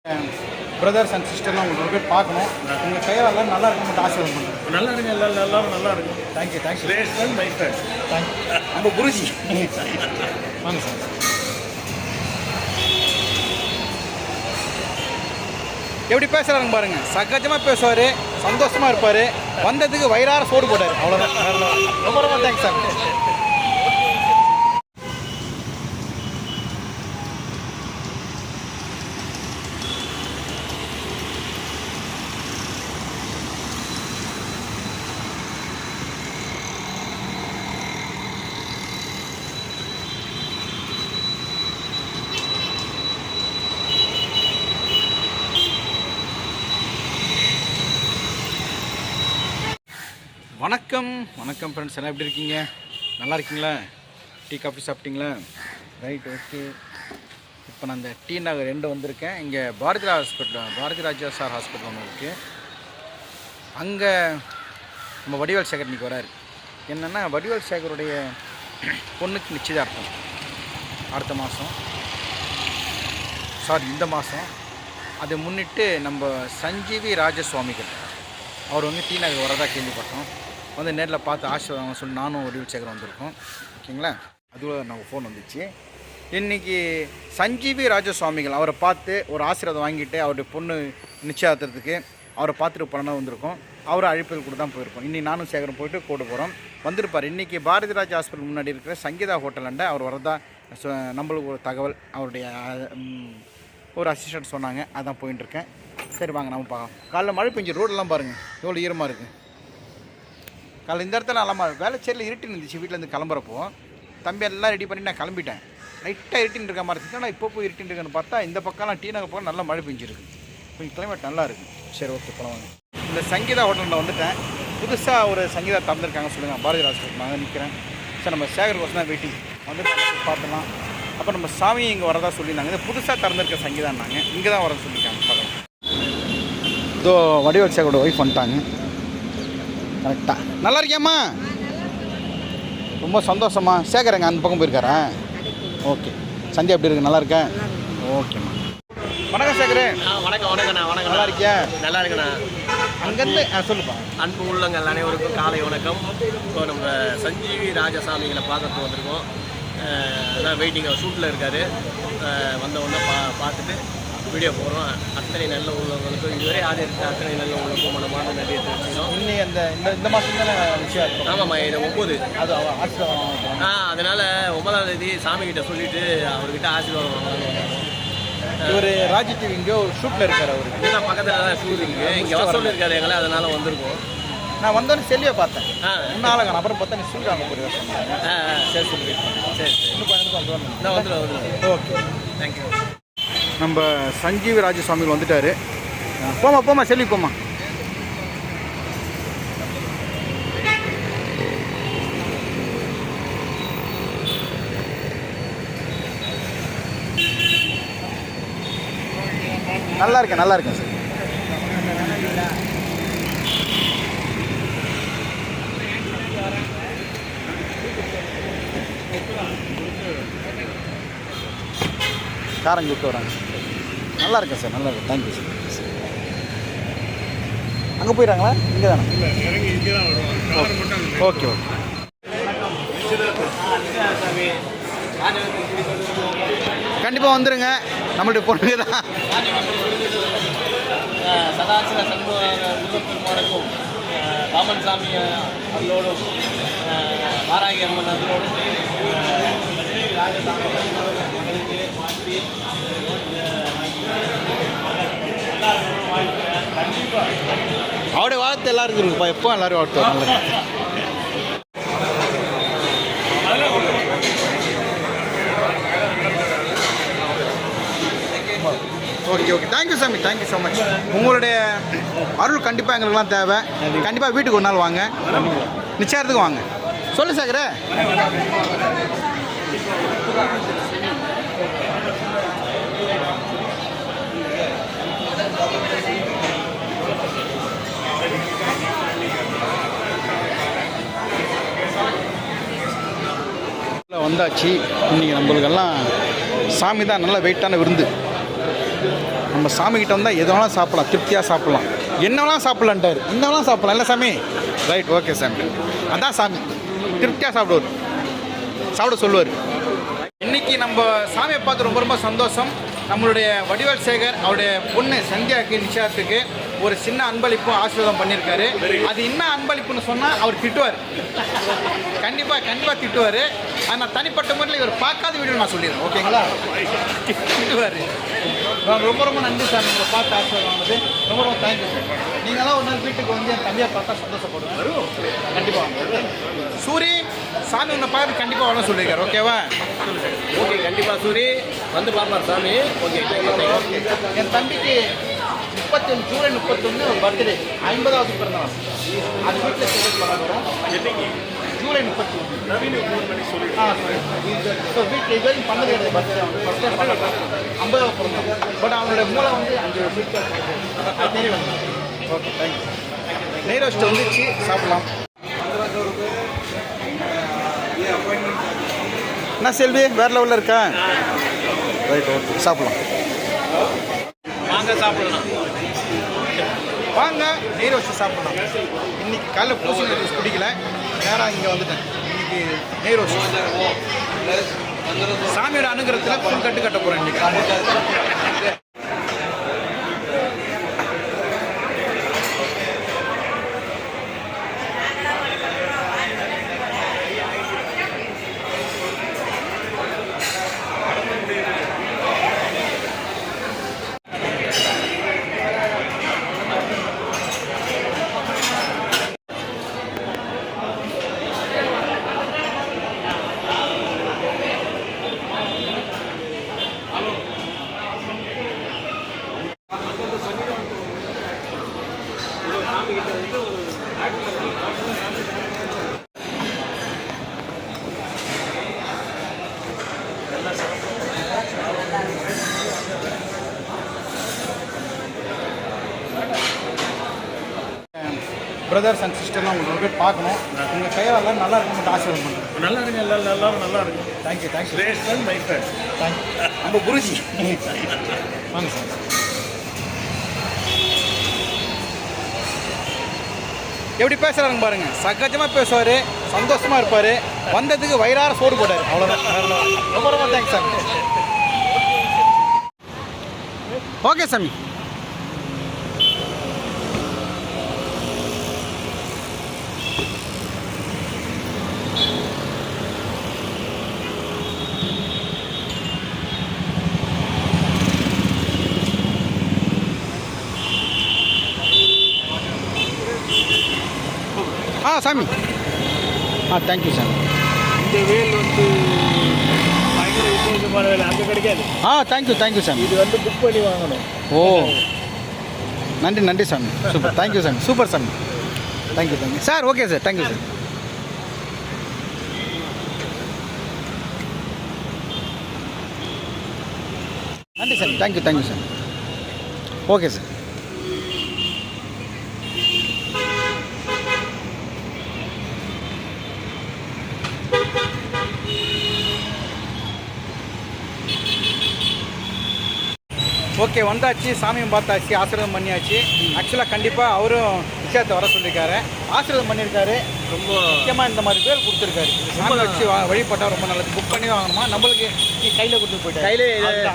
Brothers and சிஸ்டர்லாம் உங்களுக்கு போய் பார்க்கணும். உங்கள் கையால் நல்லா இருக்கும் மட்டும் ஆசீர்வாதம் பண்ணுறேன். நல்லா இருங்க, எல்லாரும் நல்லா இருக்கும். Thank you thank you my friend. Thank you. நம்ம குருஜி வாங்க சார். எப்படி பேசுகிறாருங்க பாருங்க, சகஜமாக பேசுவார், சந்தோஷமாக இருப்பார், வந்ததுக்கு வயிறார சோடு போட்டார், அவ்வளோதான். ரொம்ப ரொம்ப தேங்க்ஸ் சார். வணக்கம் வணக்கம் ஃப்ரெண்ட்ஸ், எல்லாம் எப்படி இருக்கீங்க? நல்லா இருக்கீங்களா? டீ காஃபி சாப்பிட்டீங்களா? Right, okay. இப்போ நான் இந்த டி நகர் 2 வந்திருக்கேன். இங்கே பாரதி ராஜா சார் ஹாஸ்பிட்டல் ஒன்று இருக்குது. அங்கே நம்ம வடிவேல் சேகர் இன்றைக்கி வராரு. என்னென்னா, வடிவேல் சேகருடைய பொண்ணுக்கு நிச்சயதார்த்தம் அடுத்த மாதம், இந்த மாதம். அதை முன்னிட்டு நம்ம சஞ்சீவி ராஜசுவாமிகள் அவர் வந்து டி நகர் வரதா கேள்விப்பட்டோம். வந்து நேரில் பார்த்து ஆசீர்வாதம் சொல்லி நானும் வடிவேல் சேகர் வந்திருக்கோம். ஓகேங்களா? அதுவும் நம்ம ஃபோன் வந்துச்சு. இன்றைக்கி சஞ்சீவி ராஜசுவாமிகள் அவரை பார்த்து ஒரு ஆசீர்வாதம் வாங்கிட்டு அவருடைய பொண்ணு நிச்சயதார்த்தத்துக்கு அவரை பார்த்துட்டு பணம் வந்திருக்கோம். அவரை அழைப்பில் கூட தான் போயிருக்கோம். இன்றைக்கி நானும் சேகரம் போயிட்டு கூட போகிறோம். வந்திருப்பார். இன்றைக்கி பாரதி ராஜா ஹாஸ்பிட்டல் முன்னாடி இருக்கிற சங்கீதா ஹோட்டலாண்ட அவர் வரதா நம்மளுக்கு ஒரு தகவல், அவருடைய ஒரு அசிஸ்டன்ட் சொன்னாங்க. அதான் போயிட்டுருக்கேன். சரி வாங்க நம்ம பார்க்கலாம். காலைல மழை பெஞ்சு ரோடெல்லாம் பாருங்கள் எவ்வளோ ஈரமாக இருக்குது. காலைல இந்த இடத்துல நல்லா வேலைச்சேரியில் இருட்டின்னு இருந்துச்சு. வீட்டிலேருந்து கிளம்புறப்போ தம்பி எல்லாம் ரெடி பண்ணி நான் கிளம்பிட்டேன். லைட்டாக இருட்டின்னு இருக்க மாதிரி இருந்துச்சு. ஆனால் இப்போ போய் இருட்டின்னு இருக்குன்னு பார்த்தா இந்த பக்கம்லாம் டி நகர் போக நல்லா மழை பெஞ்சிருக்கு. கொஞ்சம் கிளைமேட் நல்லா இருக்குது. சரி, ஓகே போகலாம். இந்த சங்கீதா ஹோட்டலில் வந்துட்டேன். புதுசாக ஒரு சங்கீதா திறந்துருக்காங்க சொல்லுங்கள். பாரதி ஹாஸ்பிட்டல் நாங்கள் நிற்கிறேன். சரி, நம்ம சேகர் கோசம் தான் வெயிட்டிங். வந்து பார்த்துலாம். அப்போ நம்ம சாமியை இங்கே வரதா சொல்லியிருந்தாங்க. இது புதுசாக திறந்துருக்க சங்கீதான்னாங்க. இங்கே தான் வரன்னு சொல்லியிருக்காங்க. பார்க்கலாம். இதோ வடிவேல் சேகரோட ஒய்ஃப் வந்துட்டாங்க. கரெக்டாக நல்லா இருக்கியாம்மா? ரொம்ப சந்தோஷமா. சேகரங்க அந்த பக்கம் போயிருக்காரா? ஓகே. சந்தியா எப்படி இருக்கு? நல்லா இருக்கேன். ஓகேம்மா. வணக்கம் சேகரே. வணக்கம். வணக்கண்ணா. வணக்கம். நல்லா இருக்கியா? நல்லா இருக்குண்ணா. அங்கேருந்து சொல்லுப்பா. அன்பு உள்ளங்கள் அனைவருக்கும் காலை வணக்கம். இப்போ நம்ம சஞ்சீவி ராஜசாமிகளை பார்க்கறதுக்கு வந்திருக்கோம். அதான் வெயிட்டிங், அவர் ஷூட்டில் இருக்கார். வந்த உடனே பார்த்துட்டு வீடியோ போகிறோம். அத்தனை நல்ல உள்ளவங்களுக்கும் இதுவரை ஆதரித்த அத்தனை நல்ல உள்ளவங்களுக்கும் மனமான நன்றியை தெரிவிச்சுக்கிறோம். இன்னும் இந்த மாதம் தானே விஷயம். ஆமாம்மா, இது 9. அது ஆசீர்வாதம். அதனால் 9ஆம் தேதி சாமிக்கிட்ட சொல்லிவிட்டு அவர்கிட்ட ஆசீர்வாதம் வாங்கணும். இவர் ராஜி டிவி இங்கே ஒரு ஷூட்டில் இருக்கார். அவருக்கு இங்கே தான் பக்கத்தில் தான் ஷூட்டிங்கு. இங்கே வர சொல்லியிருக்காரு எங்களை, அதனால் வந்திருக்கோம். நான் வந்தோன்னு செல்லியை பார்த்தேன். இன்னும் ஆளுங்க அப்புறம் பார்த்தா நீ சொல்லிடுவாங்க போய் சொன்னாங்க. சரி சொல்லிட்டு சரி இன்னும் வந்துடும். Okay, thank you. நம்ம சஞ்சீவி ராஜசுவாமிகள் வந்துட்டார். போமா செல்லி போமா. நல்லா இருக்கேன் சார். காரங்க விட்டு வராங்க. நல்லா இருக்கேன் சார். நல்லா இருக்கேன். Thank you sir. அங்கே போயிடறாங்களா? இங்கே தானே? ஓகே. கண்டிப்பாக வந்துடுங்க. நம்மளுடைய பொண்ணுங்க தான். சதாசிவ சண்முக பெருமானுக்கும் ராமன் சாமி அதோடும் வாராகி அம்மன் அதோடும் ராஜசாமி மகளுக்கு மாற்றி அவருடைய வாழ்த்து எல்லாருக்கும் இருக்குப்பா. எப்போ எல்லாரும் வாழ்த்து நல்லா. ஓகே. தேங்க்யூ சாமி. Thank you so much. உங்களுடைய அருள் கண்டிப்பாக எங்களுக்குலாம் தேவை. கண்டிப்பாக வீட்டுக்கு ஒரு நாள் வாங்க. நிச்சயத்துக்கு வாங்க. சொல்லு சேகரே. வந்தாச்சு. இன்றைக்கி நம்மளுக்கெல்லாம் சாமி தான் நல்ல வெயிட்டான விருந்து. நம்ம சாமிக்கிட்ட வந்தால் எதுனாலும் சாப்பிட்லாம், திருப்தியாக சாப்பிட்லாம், என்னவெல்லாம் சாப்பிட்லான்ட்டார், இன்னவெல்லாம் சாப்பிட்லாம் இல்லை சாமி? ரைட், ஓகே சாமி. அதான் சாமி திருப்தியாக சாப்பிடுவார், சாப்பிட சொல்லுவார். இன்றைக்கி நம்ம சாமியை பார்த்து ரொம்ப ரொம்ப சந்தோஷம். நம்மளுடைய வடிவேல் சேகர் அவருடைய பொண்ணு சந்தியாவுக்கு நிச்சயத்துக்கு ஒரு சின்ன அன்பளிப்பும் ஆசீர்வாதம் பண்ணியிருக்காரு. அது என்ன அன்பளிப்புன்னு சொன்னால் அவர் திட்டுவார், கண்டிப்பாக திட்டுவார். ஆனால் தனிப்பட்ட முறையில் இவர் பார்க்காத வீடியோ நான் சொல்லிடுறேன், ஓகேங்களா? திட்டுவார். ரொம்ப ரொம்ப நன்றி சார், உங்களை பார்த்து ஆசீர்வாதம் ஆனது ரொம்ப ரொம்ப தேங்க்யூ சார். நீங்களாம் ஒரு நாள் வீட்டுக்கு வந்து என் தம்பியை பார்த்தா சந்தோஷப்படுவேன். கண்டிப்பாக சூரி சாமி உன்னை பார்த்து கண்டிப்பாக வரணும் சொல்லியிருக்காரு, ஓகேவா? ஓகே, கண்டிப்பாக சூரி வந்து பார்ப்பார் சாமி. Okay okay. என் தம்பிக்கு 31 ஜூலை 31 ஒரு பர்த்டே, 50வது பிறந்தநாள். அது வீட்டில் செலிப்ரேட் பண்ண போகிறோம். ஜூலை 31 சொல்லி ஸோ வீட்டில் இது வரைக்கும் பண்ணது கிடையாது பர்த்டே. அவனுக்கு ஃபஸ்ட் டைம் பண்ண 50வது பிறந்தநாள். பட் அவனுடைய மூளை வந்து 5 வீட்டில் தெரியும். Okay, thank you. நெய் ரோஸ்ட்டு வந்துச்சு, சாப்பிட்லாம். என்ன செல்வி, வேறு லெவலில் இருக்கா? ரைட், ஓகே, சாப்பிட்லாம். வாங்க சாப்பிடலாம், வாங்க நெய் ரோஸ்ட்டு சாப்பிட்லாம். இன்றைக்கி காலையில் பூசணி ஜூஸ் குடிக்கல, நேராக இங்கே வந்துட்டேன். இன்றைக்கி நெய் ரோஸ்ட் சாமியோட அனுகிரகத்தில் ஃபுல் கட்ட போகிறேன் இன்றைக்கி. பிரதர்ஸ் அண்ட் சிஸ்டர்லாம் உங்களுக்கு போய் பார்க்கணும். உங்கள் கையால் நல்லா இருக்க மட்டும் ஆசீர்வாதம் பண்ணுறேன். நல்லா இருக்கு, எல்லாரும் நல்லா இருக்கு. தேங்க்யூ. My friend. தேங்க்யூ. நம்ம குருஜி வாங்க சார். எப்படி பேசுகிறாருங்க பாருங்க, சகஜமாக பேசுவார், சந்தோஷமாக இருப்பார். வந்ததுக்கு வயிறார சோறு போட்டார், அவ்வளோதான். ரொம்ப ரொம்ப தேங்க்ஸ் சாமி. ஓகே சாமி. சாமி தேங்க்யூ சாமி. இந்த வேல் வந்து பயங்கர விசேஷமான வேலை, அங்கே கிடைக்காது. தேங்க்யூ சாமி. இது வந்து புக் பண்ணி வாங்கணும். ஓ, நன்றி சாமி. சூப்பர், தேங்க்யூ சாமி. சூப்பர் சாமி. Thank you sir. Okay sir, thank you sir. நன்றி sir, thank you sir. Okay sir. Okay, வந்தாச்சு, சாமியும் பார்த்தாச்சு, ஆசீர்வாதம் பண்ணியாச்சு. ஆக்சுவலாக கண்டிப்பாக அவரும் விஷயத்தை வர சொல்லியிருக்காரு, ஆசீர்வாதம் பண்ணியிருக்காரு. ரொம்ப முக்கியமாக இந்த மாதிரி வேல் கொடுத்துருக்காரு. சாமி வச்சு வழிபட்டால் ரொம்ப நல்லது. புக் பண்ணி வாங்கணுமா? நம்மளுக்கு கையில் கொடுத்து போயிட்டு கையில்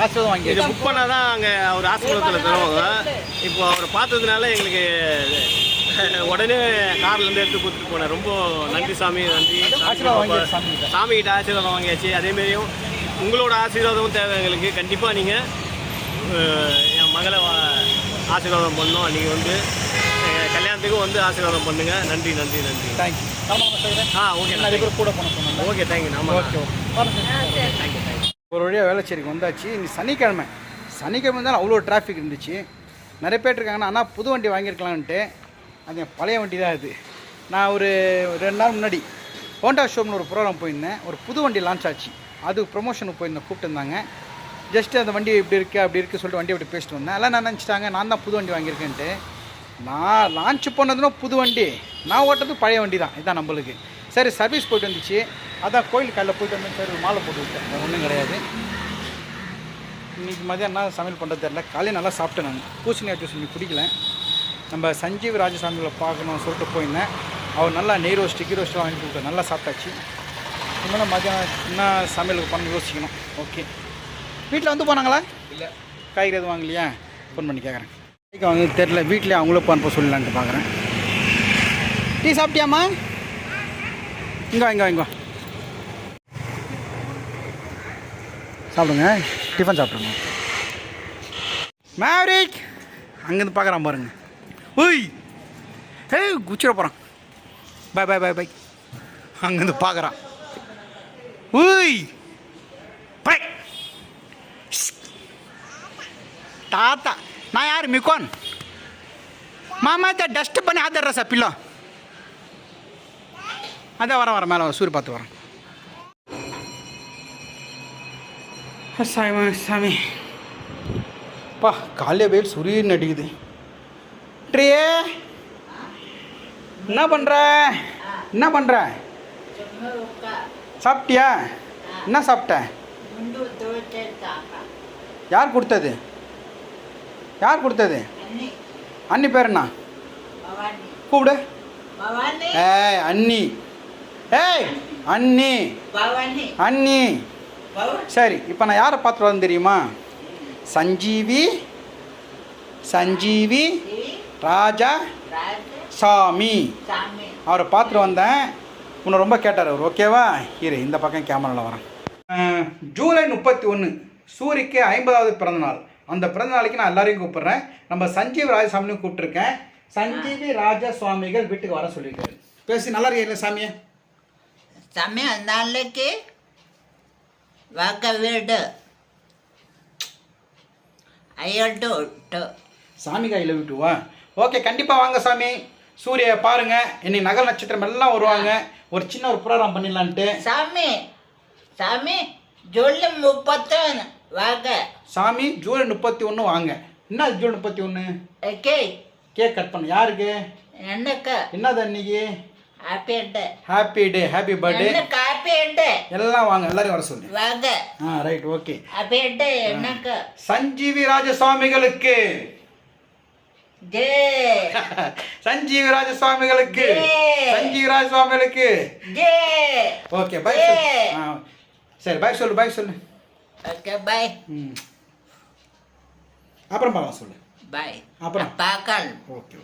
ஆசீர்வாதம் வாங்கி இதை புக் பண்ணால் தான் அங்கே அவர் ஆசீர்வாதத்தில் தருவாங்க. இப்போ அவரை பார்த்ததுனால எங்களுக்கு உடனே கார்லேருந்து எடுத்து கொடுத்துட்டு போனேன். ரொம்ப நன்றி சாமி, நன்றி. சாமிகிட்ட ஆசீர்வாதம் வாங்கியாச்சு. அதேமாரியும் உங்களோட ஆசீர்வாதமும் தேவை எங்களுக்கு. கண்டிப்பாக நீங்கள் என் மகளை ஆசீர்வாதம் பண்ணோம். நீங்கள் வந்து கல்யாணத்துக்கும் வந்து ஆசீர்வாதம் பண்ணுங்கள். நன்றி. தேங்க்யூ. ஓகே, நிறைய பேர் கூட போன சொன்னாங்க. Okay, thank you. நம்ம தேங்க்யூ. ஒரு வழியாக வேளச்சேரிக்கு வந்தாச்சு. இன்னைக்கு சனிக்கிழமை இருந்தாலும் அவ்வளோ டிராஃபிக் இருந்துச்சு. நிறைய பேர் இருக்காங்கன்னா அண்ணா புது வண்டி வாங்கியிருக்கலான்ட்டு. அது பழைய வண்டி தான். அது நான் ஒரு 2 நாள் முன்னாடி ஹோண்டா ஷோம்னு ஒரு ப்ரோக்ராம் போயிருந்தேன். ஒரு புது வண்டி லான்ச் ஆச்சு, அது ப்ரொமோஷனுக்கு போயிருந்தேன். கூப்பிட்டுருந்தாங்க. ஜஸ்ட்டு அந்த வண்டி இப்படி இருக்குது அப்படி இருக்குது சொல்லிட்டு வண்டி அப்படி பேசிட்டு வந்தேன். எல்லாம் நான் நினச்சிட்டாங்க நான் தான் புது வண்டி வாங்கியிருக்கேன்ட்டு. நான் லான்ச் பண்ணதுன்னா புது வண்டி, நான் ஓட்டுறது பழைய வண்டி தான். இதுதான் நம்மளுக்கு. சரி, சர்வீஸ் போய்ட்டு வந்துச்சு. அதான் கோயில் காலையில் போய்ட்டு வந்தேன். சரி, மாலை போட்டு விட்டேன், ஒன்றும் கிடையாது. இன்றைக்கி மதியம் என்ன சமையல் பண்ணுறது தெரியல. காலையில் நல்லா சாப்பிட்டேன். நான் பூசணிக்காய் ஜூஸ் இன்னைக்கு குடிக்கல. நம்ம சஞ்சீவி ராஜசாமிகளை பார்க்கணும்னு சொல்லிட்டு போயிருந்தேன். அவர் நல்லா நெய் ரோஸ்ட்டு கீ ரோஸ்ட்லாம் வாங்கி கொடுத்தாரு. நல்லா சாப்பிட்டாச்சு. இனிமேல் மதியம் என்ன சமையலுக்கு பண்ணி யோசிக்கணும். ஓகே, வீட்டில் வந்து போனாங்களா? இல்லை, காய்கறி எதுவும் வாங்கலையா? ஃபோன் பண்ணி கேட்குறேன். வந்து தெரில, வீட்டிலே அவங்களே அனுப்ப சொல்லலான்ட்டு பார்க்குறேன். டீ சாப்பிட்டியாம்மா? இங்கே சாப்பிடுங்க, டிஃபன் சாப்பிடுங்க. மேவரிக் அங்கேருந்து பார்க்குறான் பாருங்க. ஓய், ஏய் குச்சிட போகிறான். பை அங்கேருந்து பார்க்குறான். ஓய் பை தாத்தா, நான் யார்? மிக்கோன் மாமா டஸ்ட்டு பண்ணி ஆதர்ற சார் பில்லோ. அதான் வரேன் மேலே சூரிய பார்த்து வரேன். சாமி பா, காலையில் வெயில் சுரியன்னு அடிக்குது. ட்ரே என்ன பண்ணுற? சாப்பிட்டியா? என்ன சாப்பிட்ட? யார் கொடுத்தது? அண்ணி பேர் என்ன? கூப்பிடு. ஏய் அண்ணி, அண்ணி. சரி, இப்போ நான் யாரை பார்த்துட்டு வரேன்னு தெரியுமா? சஞ்சீவி ராஜா சாமி. அவரை பார்த்துட்டு வந்தேன். உன்னை ரொம்ப கேட்டார் அவர். ஓகேவா? இரு, இந்த பக்கம் கேமராவில் வரேன். ஜூலை 31 சூரிக்கு 50வது பிறந்தநாள். அந்த பிறந்த நாளைக்கு நான் எல்லாரையும் கூப்பிட்றேன். நம்ம சஞ்சீவி ராஜசாமியும் கூப்பிட்ருக்கேன். சஞ்சீவி ராஜா சுவாமிகள் வீட்டுக்கு வர சொல்லியிருக்காரு. பேசி நல்லா இருக்கீங்களா சாமியை? சாமி நாளைக்கு வாக்க வீடு ஐயோட்டு சாமி கையில் விட்டுவா. ஓகே, கண்டிப்பாக வாங்க சாமி. சூரிய பாருங்க, இன்னைக்கு நகல் நட்சத்திரம் எல்லாம் வருவாங்க. ஒரு சின்ன ஒரு ப்ரோக்ராம் பண்ணிடலான்ட்டு. சாமி ஜூலை 31 வாங்க. சாமி ஜூலை 31 வாங்க. என்ன ஜூலை 31? கேக் கட் பண்ண யாருக்கு? எனக்கு. என்னது அன்னைக்கு? Happy day, happy birthday. Happy day எல்லாம் வாங்க, எல்லாரும் வர சொல்லு. வாங்க. Right, okay. ஹாப்பி டே எனக்கு. சஞ்சீவி ராஜசுவாமிகளுக்கு ஜெய். சஞ்சீவி ராஜசுவாமிகளுக்கு ஜெய். ஓகே, பை சொல்லு. சரி, பை சொல்லு. Okay, bye. அப்புறம் பார்க்கலாம் சொல்லு. பை. அப்புறம் பார்க்கலாம். ஓகே.